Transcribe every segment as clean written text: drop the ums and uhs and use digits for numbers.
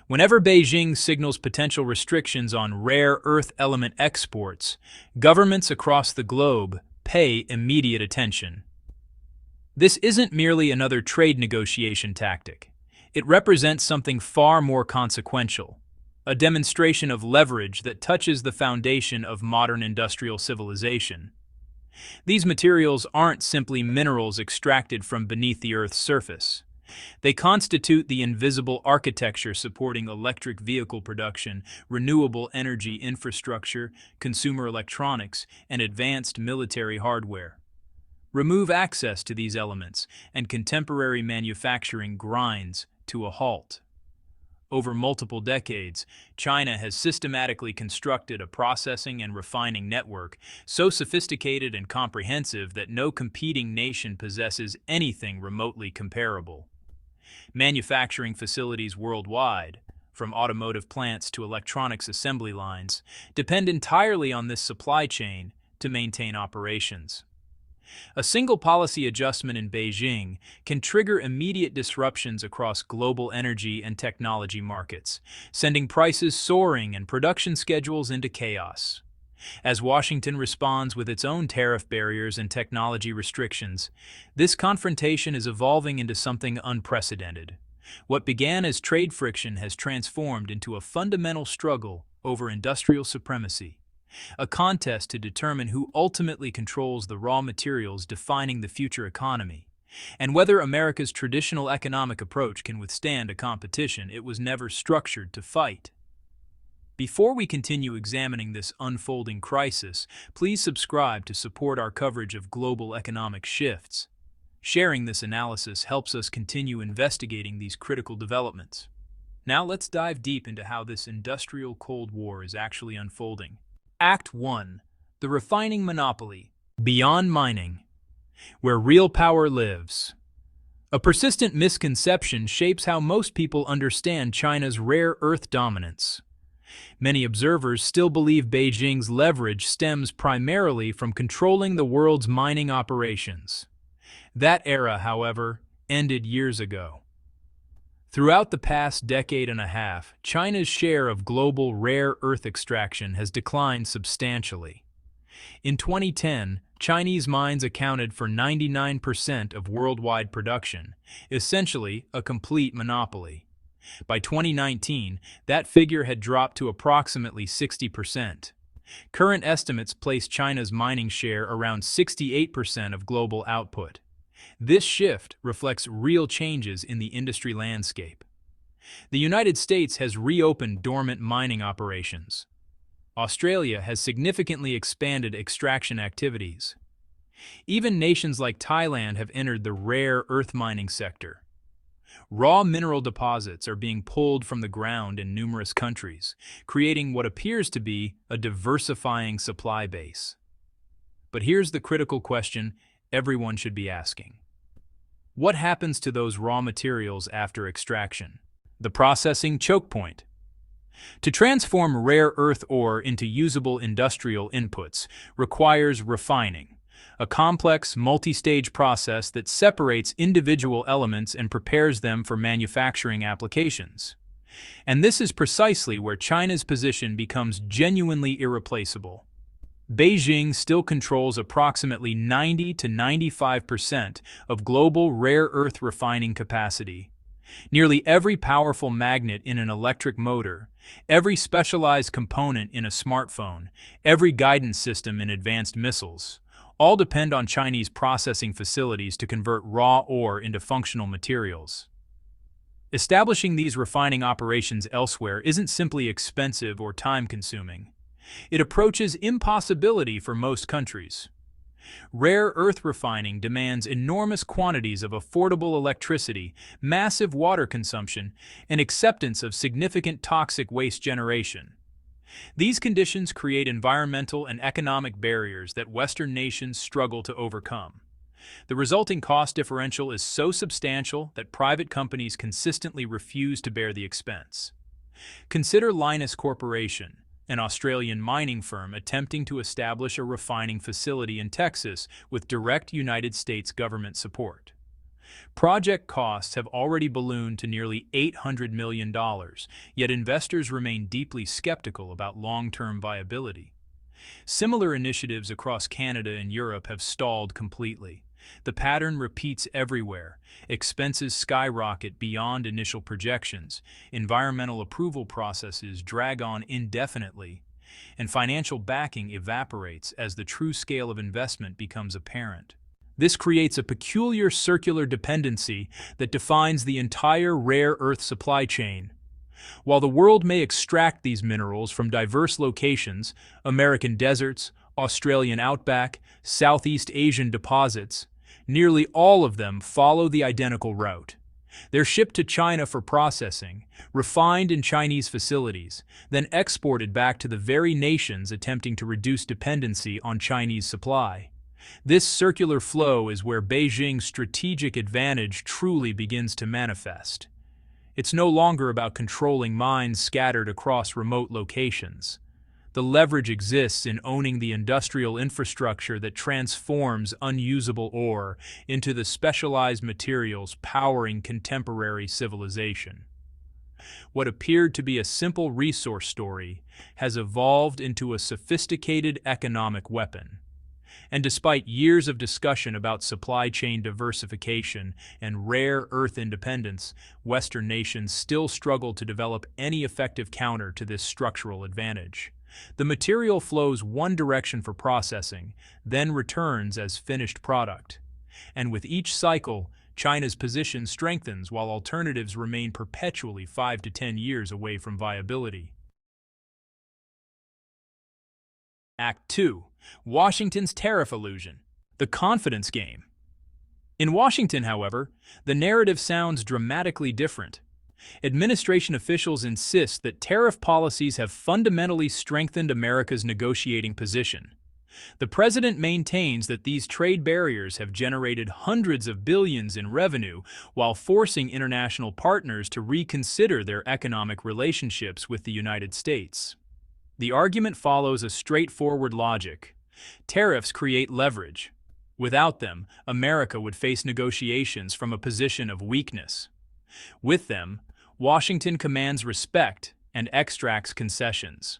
Whenever Beijing signals potential restrictions on rare earth element exports, governments across the globe pay immediate attention. This isn't merely another trade negotiation tactic. It represents something far more consequential, a demonstration of leverage that touches the foundation of modern industrial civilization. These materials aren't simply minerals extracted from beneath the Earth's surface. They constitute the invisible architecture supporting electric vehicle production, renewable energy infrastructure, consumer electronics, and advanced military hardware. Remove access to these elements, and contemporary manufacturing grinds to a halt. Over multiple decades, China has systematically constructed a processing and refining network so sophisticated and comprehensive that no competing nation possesses anything remotely comparable. Manufacturing facilities worldwide, from automotive plants to electronics assembly lines, depend entirely on this supply chain to maintain operations. A single policy adjustment in Beijing can trigger immediate disruptions across global energy and technology markets, sending prices soaring and production schedules into chaos. As Washington responds with its own tariff barriers and technology restrictions, this confrontation is evolving into something unprecedented. What began as trade friction has transformed into a fundamental struggle over industrial supremacy, a contest to determine who ultimately controls the raw materials defining the future economy, and whether America's traditional economic approach can withstand a competition it was never structured to fight. Before we continue examining this unfolding crisis, please subscribe to support our coverage of global economic shifts. Sharing this analysis helps us continue investigating these critical developments. Now let's dive deep into how this industrial Cold War is actually unfolding. Act 1. The Refining Monopoly. Beyond Mining, where real power lives. A persistent misconception shapes how most people understand China's rare earth dominance. Many observers still believe Beijing's leverage stems primarily from controlling the world's mining operations. That era, however, ended years ago. Throughout the past decade and a half, China's share of global rare earth extraction has declined substantially. In 2010, Chinese mines accounted for 99% of worldwide production, essentially a complete monopoly. By 2019, that figure had dropped to approximately 60%. Current estimates place China's mining share around 68% of global output. This shift reflects real changes in the industry landscape. The United States has reopened dormant mining operations. Australia has significantly expanded extraction activities. Even nations like Thailand have entered the rare earth mining sector. Raw mineral deposits are being pulled from the ground in numerous countries, creating what appears to be a diversifying supply base. But here's the critical question everyone should be asking. What happens to those raw materials after extraction? The processing choke point. To transform rare earth ore into usable industrial inputs requires refining, a complex, multi-stage process that separates individual elements and prepares them for manufacturing applications. And this is precisely where China's position becomes genuinely irreplaceable. Beijing still controls approximately 90 to 95% of global rare earth refining capacity. Nearly every powerful magnet in an electric motor, every specialized component in a smartphone, every guidance system in advanced missiles, all depend on Chinese processing facilities to convert raw ore into functional materials. Establishing these refining operations elsewhere isn't simply expensive or time-consuming. It approaches impossibility for most countries. Rare earth refining demands enormous quantities of affordable electricity, massive water consumption, and acceptance of significant toxic waste generation. These conditions create environmental and economic barriers that Western nations struggle to overcome. The resulting cost differential is so substantial that private companies consistently refuse to bear the expense. Consider Lynas Corporation, an Australian mining firm attempting to establish a refining facility in Texas with direct United States government support. Project costs have already ballooned to nearly $800 million, yet investors remain deeply skeptical about long-term viability. Similar initiatives across Canada and Europe have stalled completely. The pattern repeats everywhere. Expenses skyrocket beyond initial projections, environmental approval processes drag on indefinitely, and financial backing evaporates as the true scale of investment becomes apparent. This creates a peculiar circular dependency that defines the entire rare earth supply chain. While the world may extract these minerals from diverse locations, American deserts, Australian outback, Southeast Asian deposits, nearly all of them follow the identical route. They're shipped to China for processing, refined in Chinese facilities, then exported back to the very nations attempting to reduce dependency on Chinese supply. This circular flow is where Beijing's strategic advantage truly begins to manifest. It's no longer about controlling mines scattered across remote locations. The leverage exists in owning the industrial infrastructure that transforms unusable ore into the specialized materials powering contemporary civilization. What appeared to be a simple resource story has evolved into a sophisticated economic weapon. And despite years of discussion about supply chain diversification and rare earth independence, Western nations still struggle to develop any effective counter to this structural advantage. The material flows one direction for processing, then returns as finished product. And with each cycle, China's position strengthens while alternatives remain perpetually 5 to 10 years away from viability. Act 2. Washington's tariff illusion. The confidence game. In Washington, however, the narrative sounds dramatically different. Administration officials insist that tariff policies have fundamentally strengthened America's negotiating position. The president maintains that these trade barriers have generated hundreds of billions in revenue while forcing international partners to reconsider their economic relationships with the United States. The argument follows a straightforward logic. Tariffs create leverage. Without them, America would face negotiations from a position of weakness. With them, Washington commands respect and extracts concessions.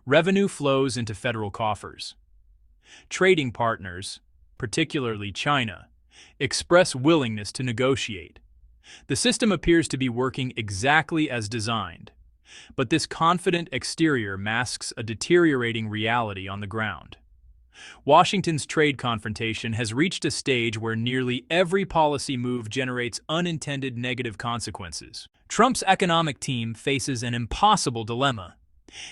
Revenue flows into federal coffers. Trading partners, particularly China, express willingness to negotiate. The system appears to be working exactly as designed. But this confident exterior masks a deteriorating reality on the ground. Washington's trade confrontation has reached a stage where nearly every policy move generates unintended negative consequences. Trump's economic team faces an impossible dilemma.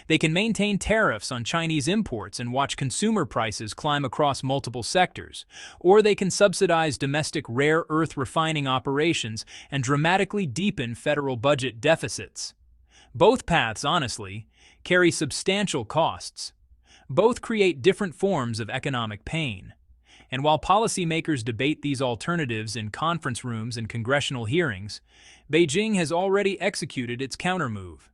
They can maintain tariffs on Chinese imports and watch consumer prices climb across multiple sectors, or they can subsidize domestic rare earth refining operations and dramatically deepen federal budget deficits. Both paths, honestly, carry substantial costs. Both create different forms of economic pain. And while policymakers debate these alternatives in conference rooms and congressional hearings, Beijing has already executed its countermove.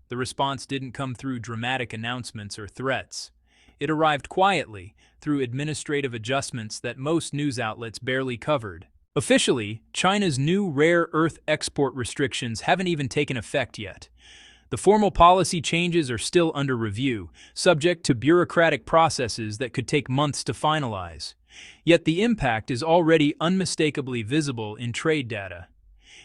The response didn't come through dramatic announcements or threats. It arrived quietly through administrative adjustments that most news outlets barely covered. Officially, China's new rare earth export restrictions haven't even taken effect yet. The formal policy changes are still under review, subject to bureaucratic processes that could take months to finalize. Yet the impact is already unmistakably visible in trade data.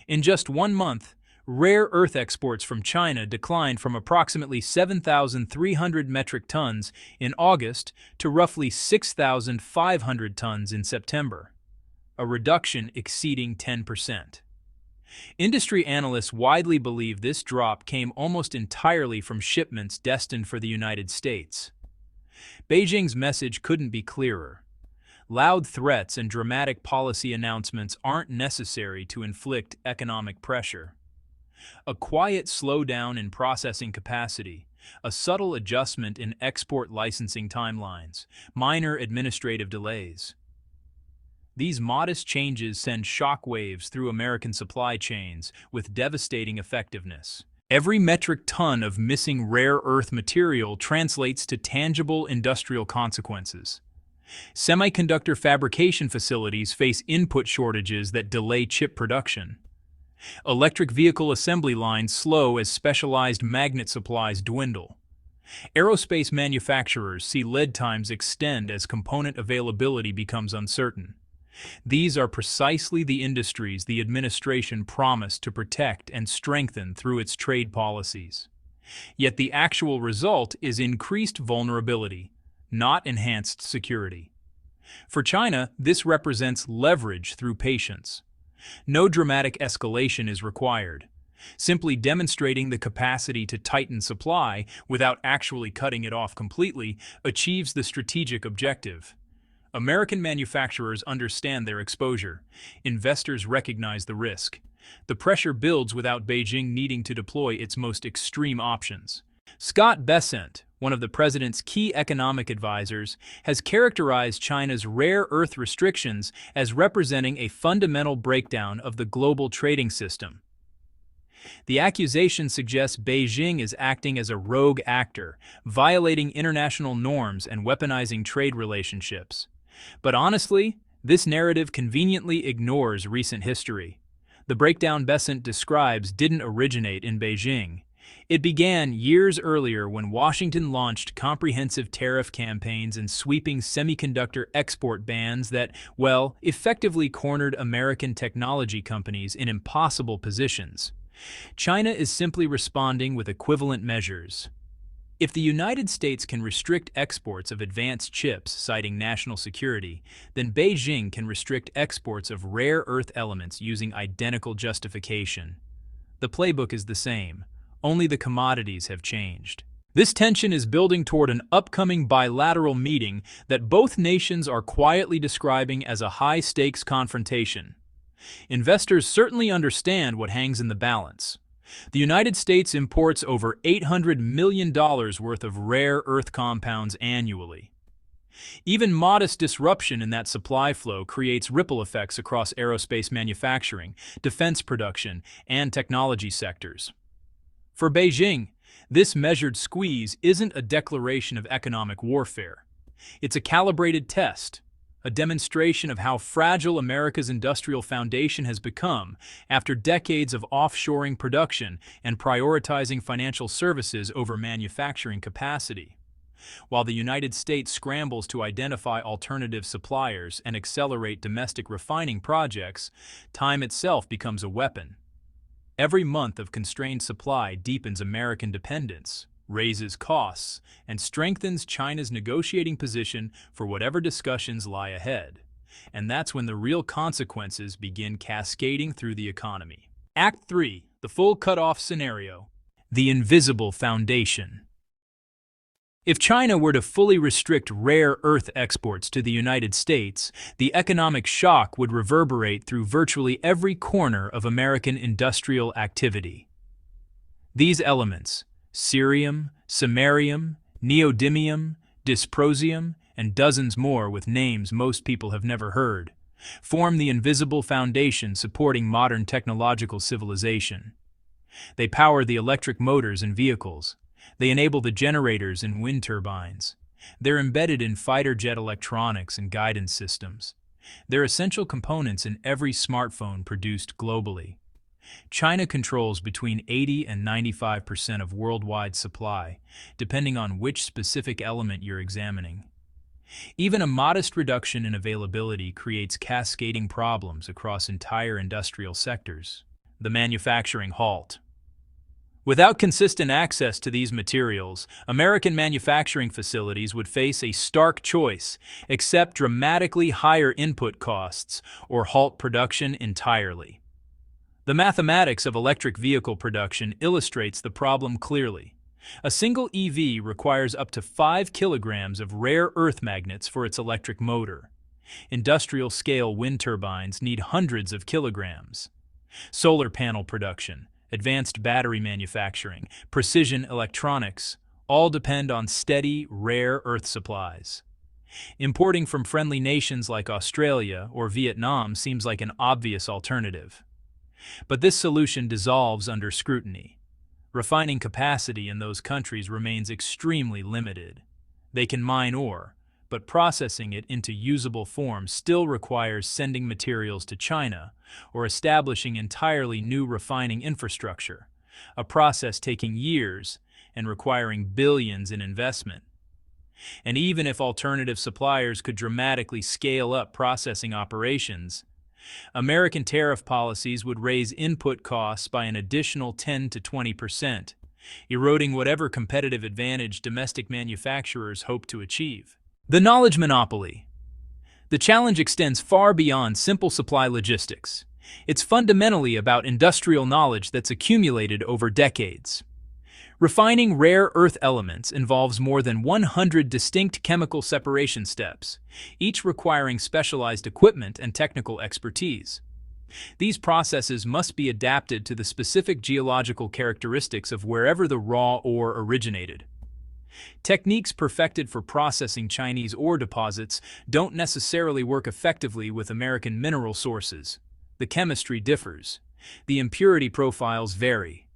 In just 1 month, rare earth exports from China declined from approximately 7,300 metric tons in August to roughly 6,500 tons in September, a reduction exceeding 10%. Industry analysts widely believe this drop came almost entirely from shipments destined for the United States. Beijing's message couldn't be clearer. Loud threats and dramatic policy announcements aren't necessary to inflict economic pressure. A quiet slowdown in processing capacity, a subtle adjustment in export licensing timelines, minor administrative delays. These modest changes send shockwaves through American supply chains with devastating effectiveness. Every metric ton of missing rare earth material translates to tangible industrial consequences. Semiconductor fabrication facilities face input shortages that delay chip production. Electric vehicle assembly lines slow as specialized magnet supplies dwindle. Aerospace manufacturers see lead times extend as component availability becomes uncertain. These are precisely the industries the administration promised to protect and strengthen through its trade policies. Yet the actual result is increased vulnerability, not enhanced security. For China, this represents leverage through patience. No dramatic escalation is required. Simply demonstrating the capacity to tighten supply without actually cutting it off completely achieves the strategic objective. American manufacturers understand their exposure. Investors recognize the risk. The pressure builds without Beijing needing to deploy its most extreme options. Scott Bessent, one of the president's key economic advisors, has characterized China's rare earth restrictions as representing a fundamental breakdown of the global trading system. The accusation suggests Beijing is acting as a rogue actor, violating international norms and weaponizing trade relationships. But honestly, this narrative conveniently ignores recent history. The breakdown Bessent describes didn't originate in Beijing. It began years earlier when Washington launched comprehensive tariff campaigns and sweeping semiconductor export bans that, well, effectively cornered American technology companies in impossible positions. China is simply responding with equivalent measures. If the United States can restrict exports of advanced chips citing national security, then Beijing can restrict exports of rare earth elements using identical justification. The playbook is the same, only the commodities have changed. This tension is building toward an upcoming bilateral meeting that both nations are quietly describing as a high-stakes confrontation. Investors certainly understand what hangs in the balance. The United States imports over $800 million worth of rare earth compounds annually. Even modest disruption in that supply flow creates ripple effects across aerospace manufacturing, defense production, and technology sectors. For Beijing, this measured squeeze isn't a declaration of economic warfare. It's a calibrated test, a demonstration of how fragile America's industrial foundation has become after decades of offshoring production and prioritizing financial services over manufacturing capacity. While the United States scrambles to identify alternative suppliers and accelerate domestic refining projects, time itself becomes a weapon. Every month of constrained supply deepens American dependence, raises costs, and strengthens China's negotiating position for whatever discussions lie ahead. And that's when the real consequences begin cascading through the economy. Act 3, the full cutoff scenario. The invisible foundation. If China were to fully restrict rare earth exports to the United States, the economic shock would reverberate through virtually every corner of American industrial activity. These elements, cerium, samarium, neodymium, dysprosium, and dozens more with names most people have never heard, form the invisible foundation supporting modern technological civilization. They power the electric motors in vehicles. They enable the generators in wind turbines. They're embedded in fighter jet electronics and guidance systems. They're essential components in every smartphone produced globally. China controls between 80 and 95% of worldwide supply, depending on which specific element you're examining. Even a modest reduction in availability creates cascading problems across entire industrial sectors. The manufacturing halt. Without consistent access to these materials, American manufacturing facilities would face a stark choice: accept dramatically higher input costs or halt production entirely. The mathematics of electric vehicle production illustrates the problem clearly. A single EV requires up to 5 kilograms of rare earth magnets for its electric motor. Industrial-scale wind turbines need hundreds of kilograms. Solar panel production, advanced battery manufacturing, precision electronics, all depend on steady, rare earth supplies. Importing from friendly nations like Australia or Vietnam seems like an obvious alternative. But this solution dissolves under scrutiny. Refining capacity in those countries remains extremely limited. They can mine ore, but processing it into usable form still requires sending materials to China or establishing entirely new refining infrastructure, a process taking years and requiring billions in investment. And even if alternative suppliers could dramatically scale up processing operations, American tariff policies would raise input costs by an additional 10 to 20%, eroding whatever competitive advantage domestic manufacturers hope to achieve. The knowledge monopoly. The challenge extends far beyond simple supply logistics. It's fundamentally about industrial knowledge that's accumulated over decades. Refining rare earth elements involves more than 100 distinct chemical separation steps, each requiring specialized equipment and technical expertise. These processes must be adapted to the specific geological characteristics of wherever the raw ore originated. Techniques perfected for processing Chinese ore deposits don't necessarily work effectively with American mineral sources. The chemistry differs. The impurity profiles vary.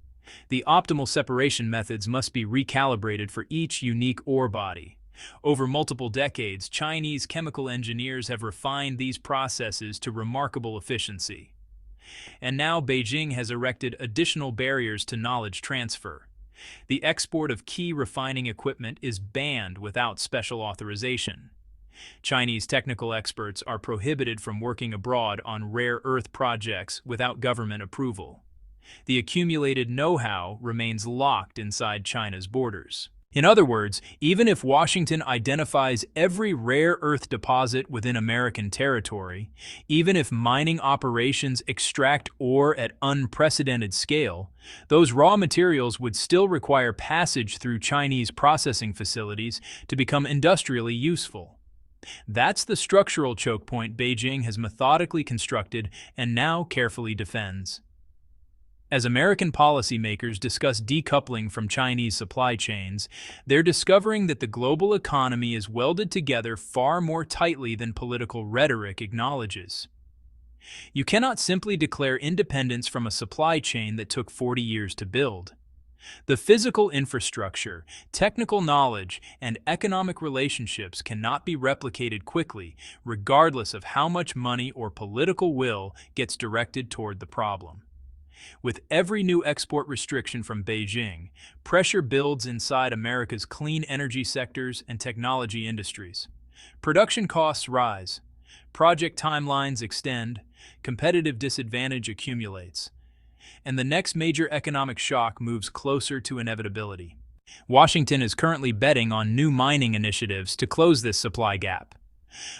The optimal separation methods must be recalibrated for each unique ore body. Over multiple decades, Chinese chemical engineers have refined these processes to remarkable efficiency. And now Beijing has erected additional barriers to knowledge transfer. The export of key refining equipment is banned without special authorization. Chinese technical experts are prohibited from working abroad on rare earth projects without government approval. The accumulated know-how remains locked inside China's borders. In other words, even if Washington identifies every rare earth deposit within American territory, even if mining operations extract ore at unprecedented scale, those raw materials would still require passage through Chinese processing facilities to become industrially useful. That's the structural choke point Beijing has methodically constructed and now carefully defends. As American policymakers discuss decoupling from Chinese supply chains, they're discovering that the global economy is welded together far more tightly than political rhetoric acknowledges. You cannot simply declare independence from a supply chain that took 40 years to build. The physical infrastructure, technical knowledge, and economic relationships cannot be replicated quickly, regardless of how much money or political will gets directed toward the problem. With every new export restriction from Beijing, pressure builds inside America's clean energy sectors and technology industries. Production costs rise, project timelines extend, competitive disadvantage accumulates, and the next major economic shock moves closer to inevitability. Washington is currently betting on new mining initiatives to close this supply gap.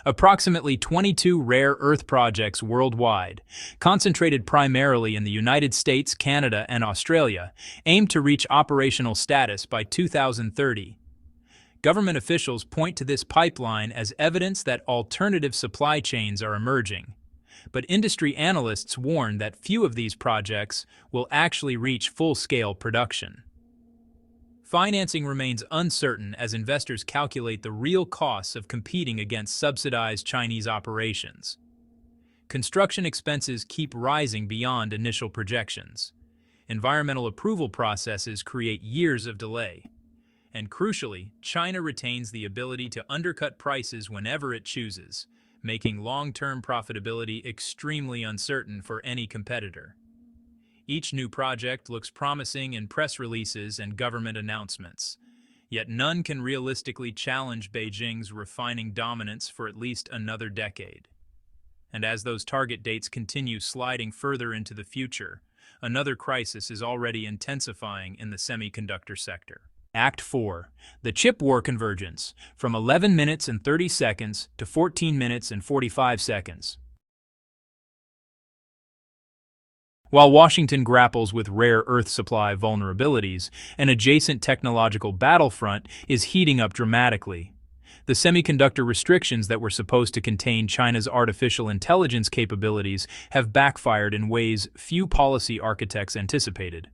Approximately 22 rare earth projects worldwide, concentrated primarily in the United States, Canada, and Australia, aim to reach operational status by 2030. Government officials point to this pipeline as evidence that alternative supply chains are emerging. But industry analysts warn that few of these projects will actually reach full-scale production. Financing remains uncertain as investors calculate the real costs of competing against subsidized Chinese operations. Construction expenses keep rising beyond initial projections. Environmental approval processes create years of delay. And crucially, China retains the ability to undercut prices whenever it chooses, making long-term profitability extremely uncertain for any competitor. Each new project looks promising in press releases and government announcements, yet none can realistically challenge Beijing's refining dominance for at least another decade. And as those target dates continue sliding further into the future, another crisis is already intensifying in the semiconductor sector. Act 4. The Chip War Convergence, from 11 minutes and 30 seconds to 14 minutes and 45 seconds. While Washington grapples with rare earth supply vulnerabilities, an adjacent technological battlefront is heating up dramatically. The semiconductor restrictions that were supposed to contain China's artificial intelligence capabilities have backfired in ways few policy architects anticipated.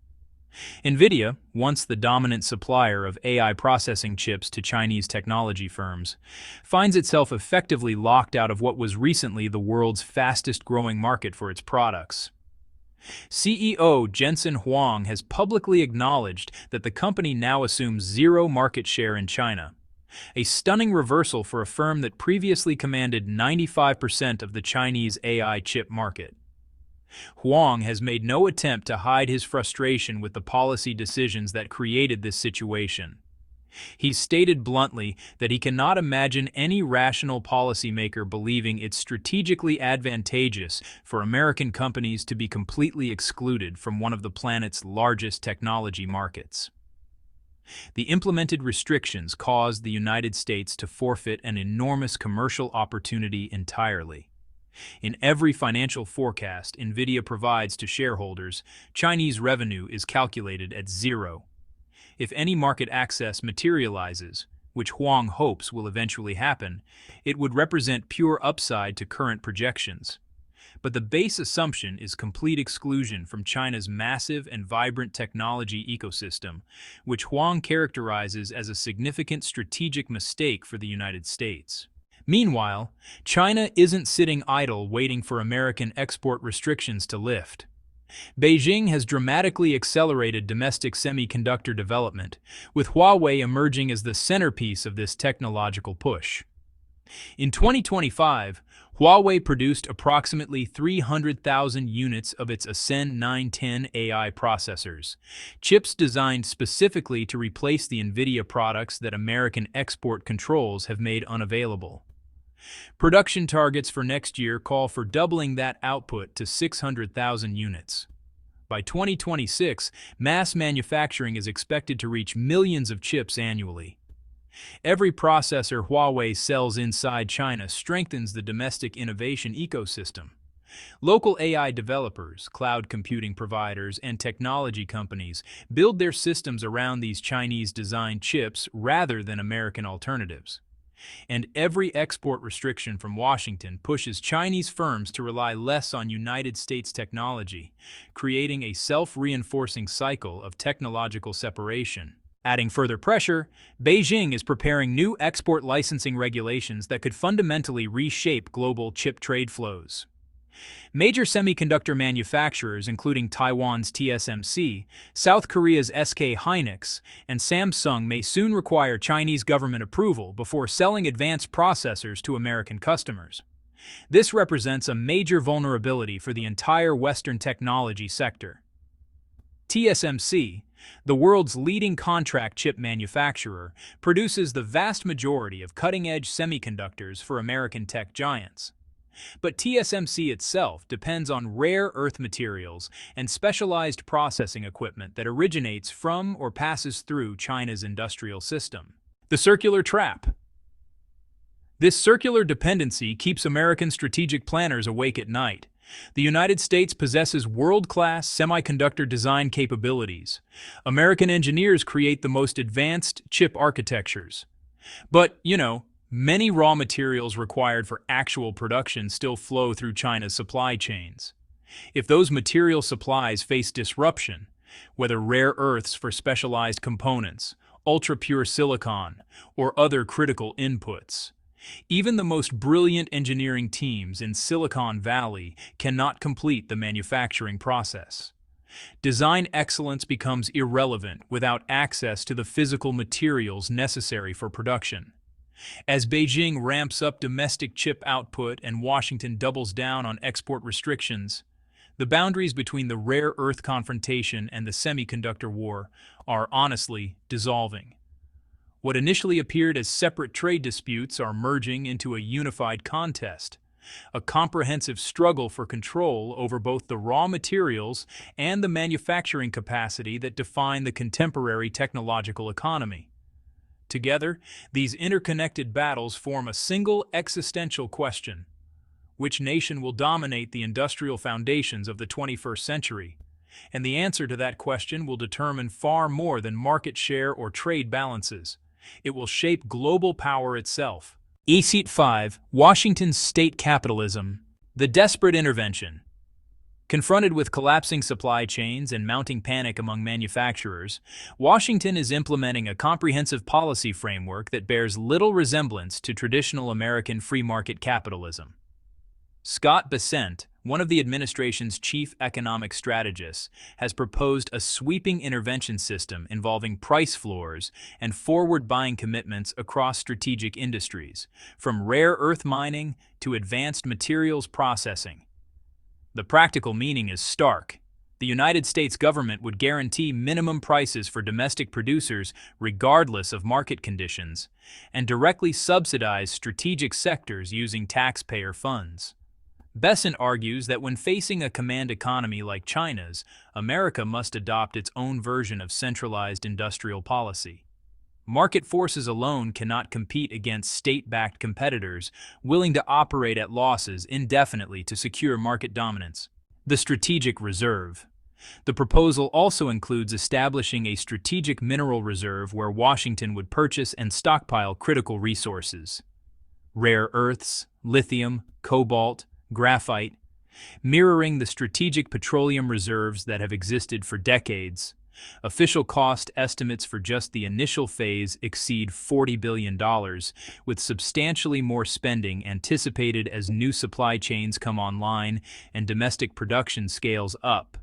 Nvidia, once the dominant supplier of AI processing chips to Chinese technology firms, finds itself effectively locked out of what was recently the world's fastest-growing market for its products. CEO Jensen Huang has publicly acknowledged that the company now assumes zero market share in China. a stunning reversal for a firm that previously commanded 95% of the Chinese AI chip market. Huang has made no attempt to hide his frustration with the policy decisions that created this situation. He's stated bluntly that he cannot imagine any rational policymaker believing it's strategically advantageous for American companies to be completely excluded from one of the planet's largest technology markets. The implemented restrictions caused the United States to forfeit an enormous commercial opportunity entirely. In every financial forecast Nvidia provides to shareholders, Chinese revenue is calculated at zero. If any market access materializes, which Huang hopes will eventually happen, it would represent pure upside to current projections. But the base assumption is complete exclusion from China's massive and vibrant technology ecosystem, which Huang characterizes as a significant strategic mistake for the United States. Meanwhile, China isn't sitting idle waiting for American export restrictions to lift. Beijing has dramatically accelerated domestic semiconductor development, with Huawei emerging as the centerpiece of this technological push. In 2025, Huawei produced approximately 300,000 units of its Ascend 910 AI processors, chips designed specifically to replace the Nvidia products that American export controls have made unavailable. Production targets for next year call for doubling that output to 600,000 units. By 2026, mass manufacturing is expected to reach millions of chips annually. Every processor Huawei sells inside China strengthens the domestic innovation ecosystem. Local AI developers, cloud computing providers, and technology companies build their systems around these Chinese-designed chips rather than American alternatives. And every export restriction from Washington pushes Chinese firms to rely less on United States technology, creating a self-reinforcing cycle of technological separation. Adding further pressure, Beijing is preparing new export licensing regulations that could fundamentally reshape global chip trade flows. Major semiconductor manufacturers, including Taiwan's TSMC, South Korea's SK Hynix, and Samsung, may soon require Chinese government approval before selling advanced processors to American customers. This represents a major vulnerability for the entire Western technology sector. TSMC, the world's leading contract chip manufacturer, produces the vast majority of cutting-edge semiconductors for American tech giants. But TSMC itself depends on rare earth materials and specialized processing equipment that originates from or passes through China's industrial system. The circular trap. This circular dependency keeps American strategic planners awake at night. The United States possesses world-class semiconductor design capabilities. American engineers create the most advanced chip architectures. But, many raw materials required for actual production still flow through China's supply chains. If those material supplies face disruption, whether rare earths for specialized components, ultra-pure silicon, or other critical inputs, even the most brilliant engineering teams in Silicon Valley cannot complete the manufacturing process. Design excellence becomes irrelevant without access to the physical materials necessary for production. As Beijing ramps up domestic chip output and Washington doubles down on export restrictions, the boundaries between the rare earth confrontation and the semiconductor war are honestly dissolving. What initially appeared as separate trade disputes are merging into a unified contest, a comprehensive struggle for control over both the raw materials and the manufacturing capacity that define the contemporary technological economy. Together, these interconnected battles form a single existential question: which nation will dominate the industrial foundations of the 21st century? And the answer to that question will determine far more than market share or trade balances. It will shape global power itself. Seat 5. Washington's State Capitalism. The Desperate Intervention. Confronted with collapsing supply chains and mounting panic among manufacturers, Washington is implementing a comprehensive policy framework that bears little resemblance to traditional American free market capitalism. Scott Bessent, one of the administration's chief economic strategists, has proposed a sweeping intervention system involving price floors and forward buying commitments across strategic industries, from rare earth mining to advanced materials processing. The practical meaning is stark. The United States government would guarantee minimum prices for domestic producers regardless of market conditions, and directly subsidize strategic sectors using taxpayer funds. Bessent argues that when facing a command economy like China's, America must adopt its own version of centralized industrial policy. Market forces alone cannot compete against state-backed competitors willing to operate at losses indefinitely to secure market dominance. The strategic reserve. The proposal also includes establishing a strategic mineral reserve where Washington would purchase and stockpile critical resources. Rare earths, lithium, cobalt, graphite, mirroring the strategic petroleum reserves that have existed for decades. Official cost estimates for just the initial phase exceed $40 billion, with substantially more spending anticipated as new supply chains come online and domestic production scales up.